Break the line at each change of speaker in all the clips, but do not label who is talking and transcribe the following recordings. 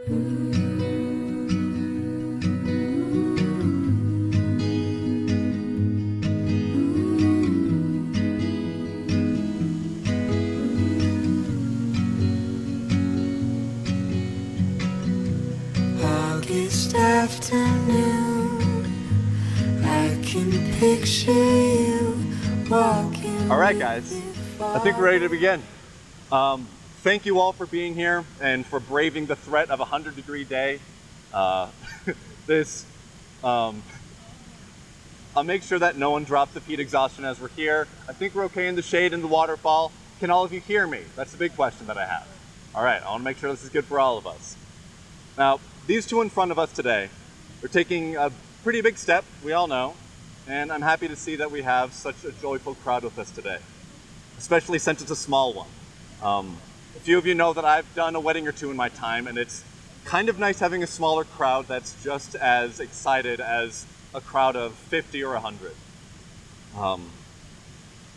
August afternoon, I can picture you walking.
All right, guys, I think we're ready to begin. Thank you all for being here and for braving the threat of a 100-degree day. I'll make sure that no one drops the heat exhaustion as we're here. I think we're okay in the shade and the waterfall. Can all of you hear me? That's the big question that I have. All right, I want to make sure this is good for all of us. Now, these two in front of us today are taking a pretty big step, we all know, and I'm happy to see that we have such a joyful crowd with us today, especially since it's a small one. A few of you know that I've done a wedding or two in my time, and it's kind of nice having a smaller crowd that's just as excited as a crowd of 50 or 100.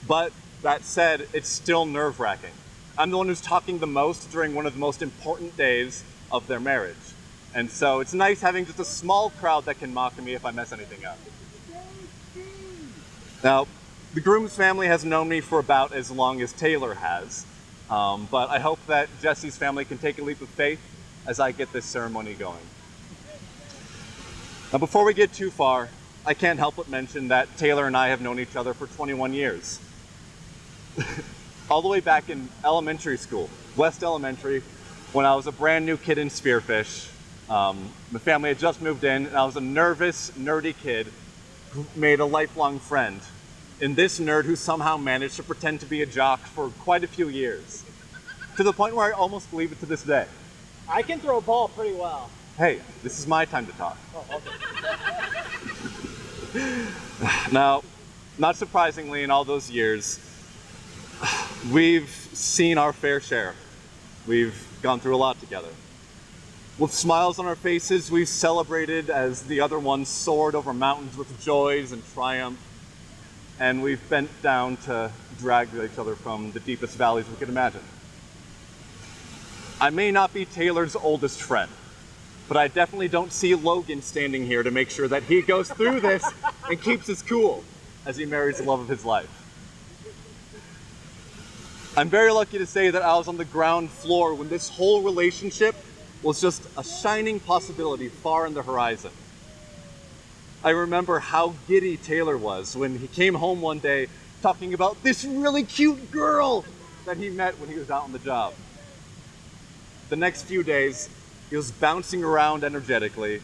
But that said, it's still nerve-wracking. I'm the one who's talking the most during one of the most important days of their marriage. And so it's nice having just a small crowd that can mock me if I mess anything up. Now, the groom's family has known me for about as long as Taylor has, but I hope that Jessie's family can take a leap of faith as I get this ceremony going. Now, before we get too far, I can't help but mention that Taylor and I have known each other for 21 years. All the way back in elementary school, West Elementary, when I was a brand new kid in Spearfish. My family had just moved in, and I was a nervous, nerdy kid who made a lifelong friend in this nerd who somehow managed to pretend to be a jock for quite a few years, to the point where I almost believe it to this day.
I can throw a ball pretty well.
Hey, this is my time to talk.
Oh, okay.
Now, not surprisingly, in all those years, we've seen our fair share. We've gone through a lot together. With smiles on our faces, we've celebrated as the other one soared over mountains with joys and triumph, and we've bent down to drag each other from the deepest valleys we could imagine. I may not be Taylor's oldest friend, but I definitely don't see Logan standing here to make sure that he goes through this and keeps his cool as he marries the love of his life. I'm very lucky to say that I was on the ground floor when this whole relationship was just a shining possibility far in the horizon. I remember how giddy Taylor was when he came home one day talking about this really cute girl that he met when he was out on the job. The next few days, he was bouncing around energetically,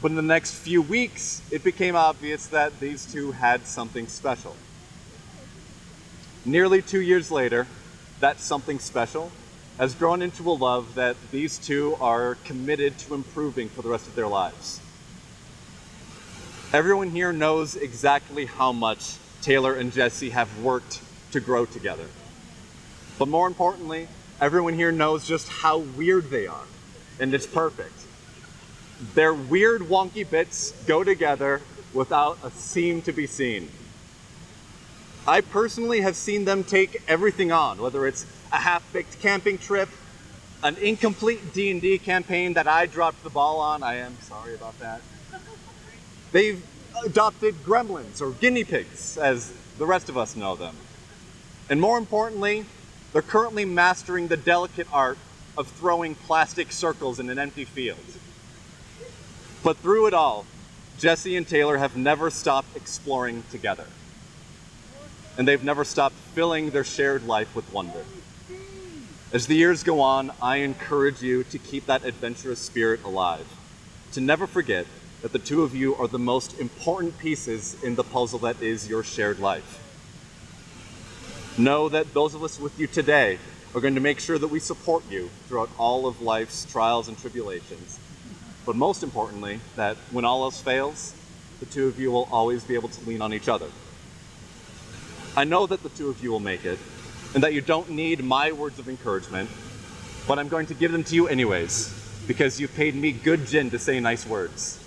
but in the next few weeks, it became obvious that these two had something special. Nearly 2 years later, that something special has grown into a love that these two are committed to improving for the rest of their lives. Everyone here knows exactly how much Taylor and Jessie have worked to grow together. But more importantly, everyone here knows just how weird they are, and it's perfect. Their weird, wonky bits go together without a seam to be seen. I personally have seen them take everything on, whether it's a half-baked camping trip, an incomplete D&D campaign that I dropped the ball on. I am sorry about that. They've adopted gremlins, or guinea pigs, as the rest of us know them. And more importantly, they're currently mastering the delicate art of throwing plastic circles in an empty field. But through it all, Jessie and Taylor have never stopped exploring together. And they've never stopped filling their shared life with wonder. As the years go on, I encourage you to keep that adventurous spirit alive, to never forget that the two of you are the most important pieces in the puzzle that is your shared life. Know that those of us with you today are going to make sure that we support you throughout all of life's trials and tribulations. But most importantly, that when all else fails, the two of you will always be able to lean on each other. I know that the two of you will make it, and that you don't need my words of encouragement, but I'm going to give them to you anyways, because you paid me good gin to say nice words.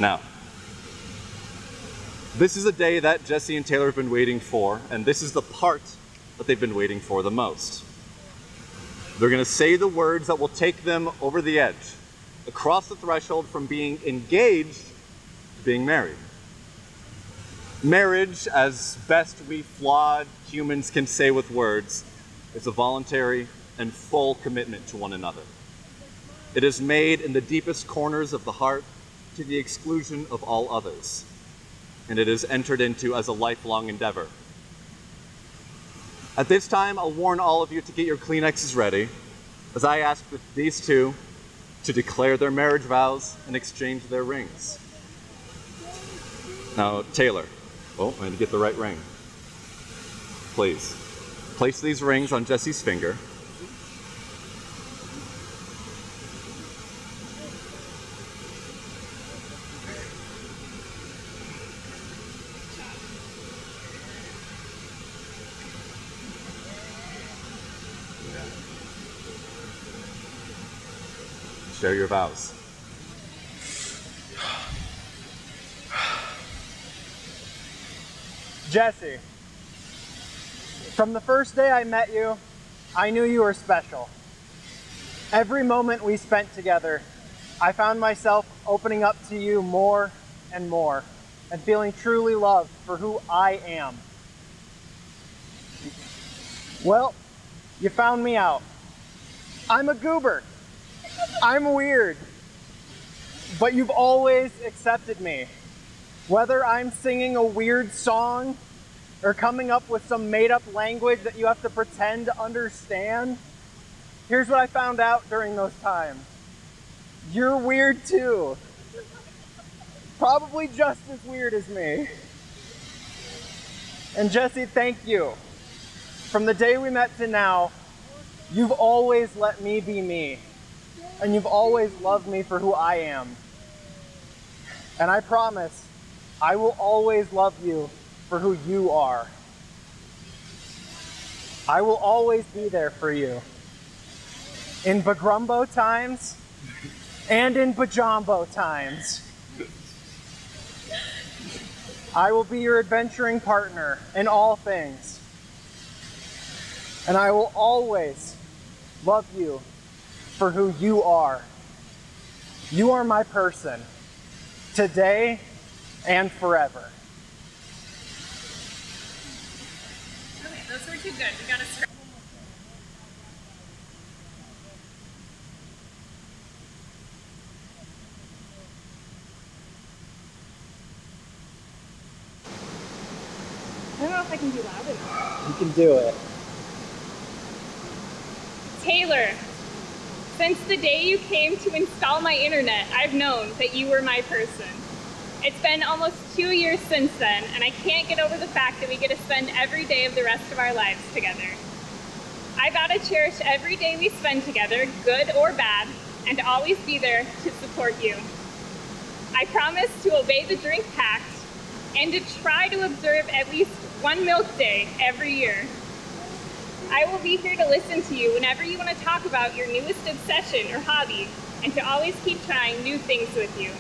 Now, this is a day that Jessie and Taylor have been waiting for, and this is the part that they've been waiting for the most. They're going to say the words that will take them over the edge, across the threshold from being engaged to being married. Marriage, as best we flawed humans can say with words, is a voluntary and full commitment to one another. It is made in the deepest corners of the heart to the exclusion of all others, and it is entered into as a lifelong endeavor. At this time, I'll warn all of you to get your Kleenexes ready, as I ask these two to declare their marriage vows and exchange their rings. Now, Taylor, I need to get the right ring. Please, place these rings on Jessie's finger. Share your vows.
Jessie, from the first day I met you, I knew you were special. Every moment we spent together, I found myself opening up to you more and more and feeling truly loved for who I am. Well, you found me out. I'm a goober. I'm weird. But you've always accepted me. Whether I'm singing a weird song or coming up with some made-up language that you have to pretend to understand, here's what I found out during those times. You're weird too. Probably just as weird as me. And Jessie, thank you. From the day we met to now, you've always let me be me. And you've always loved me for who I am. And I promise, I will always love you for who you are. I will always be there for you. In Bagrumbo times and in Bajambo times. I will be your adventuring partner in all things. And I will always love you for who you are. You are my person, today and forever.
Okay, those were too good. We gotta scratch. I don't know if I can do loud enough.
You can do it.
Taylor, since the day you came to install my internet, I've known that you were my person. It's been almost 2 years since then, and I can't get over the fact that we get to spend every day of the rest of our lives together. I vow to cherish every day we spend together, good or bad, and to always be there to support you. I promise to obey the drink pact and to try to observe at least one milk day every year. I will be here to listen to you whenever you want to talk about your newest obsession or hobby, and to always keep trying new things with you.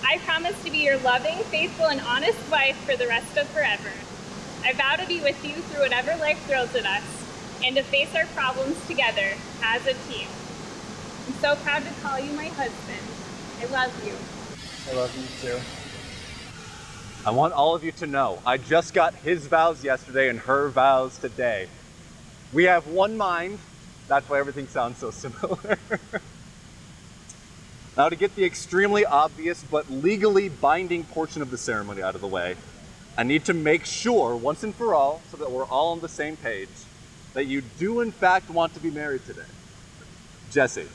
I promise to be your loving, faithful, and honest wife for the rest of forever. I vow to be with you through whatever life throws at us, and to face our problems together as a team. I'm so proud to call you my husband. I love you.
I love you too.
I want all of you to know, I just got his vows yesterday and her vows today. We have one mind, that's why everything sounds so similar. Now, to get the extremely obvious but legally binding portion of the ceremony out of the way, I need to make sure, once and for all, so that we're all on the same page, that you do in fact want to be married today. Jessie,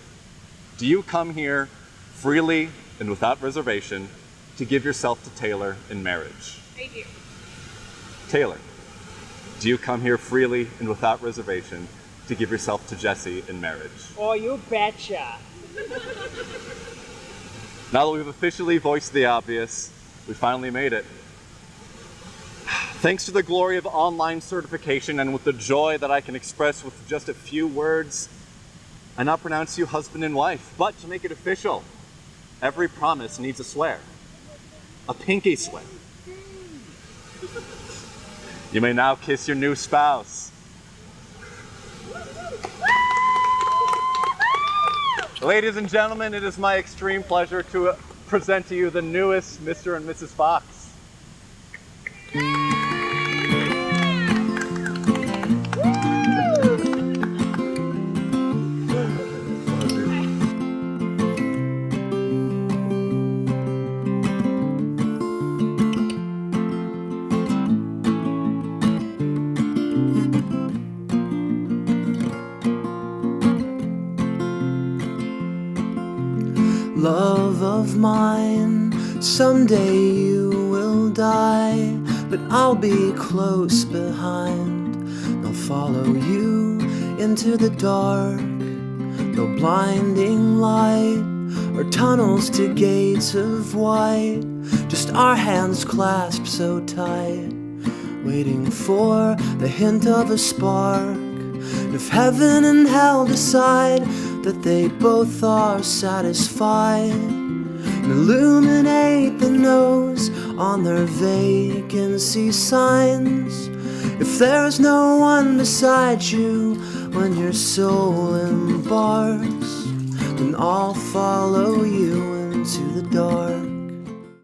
do you come here freely and without reservation to give yourself to Taylor in marriage?
I do.
Taylor, do you come here freely and without reservation to give yourself to Jessie in marriage?
Oh, you betcha.
Now that we've officially voiced the obvious, we finally made it. Thanks to the glory of online certification and with the joy that I can express with just a few words, I now pronounce you husband and wife. But to make it official, every promise needs a swear. A pinky swear. You may now kiss your new spouse. Ladies and gentlemen, it is my extreme pleasure to present to you the newest Mr. and Mrs. Fox.
Love of mine, someday you will die, but I'll be close behind. I'll follow you into the dark, no blinding light or tunnels to gates of white, just our hands clasped so tight, waiting for the hint of a spark. If heaven and hell decide that they both are satisfied, and illuminate the no's on their vacancy signs. If there's no one beside you when your soul embarks, then I'll follow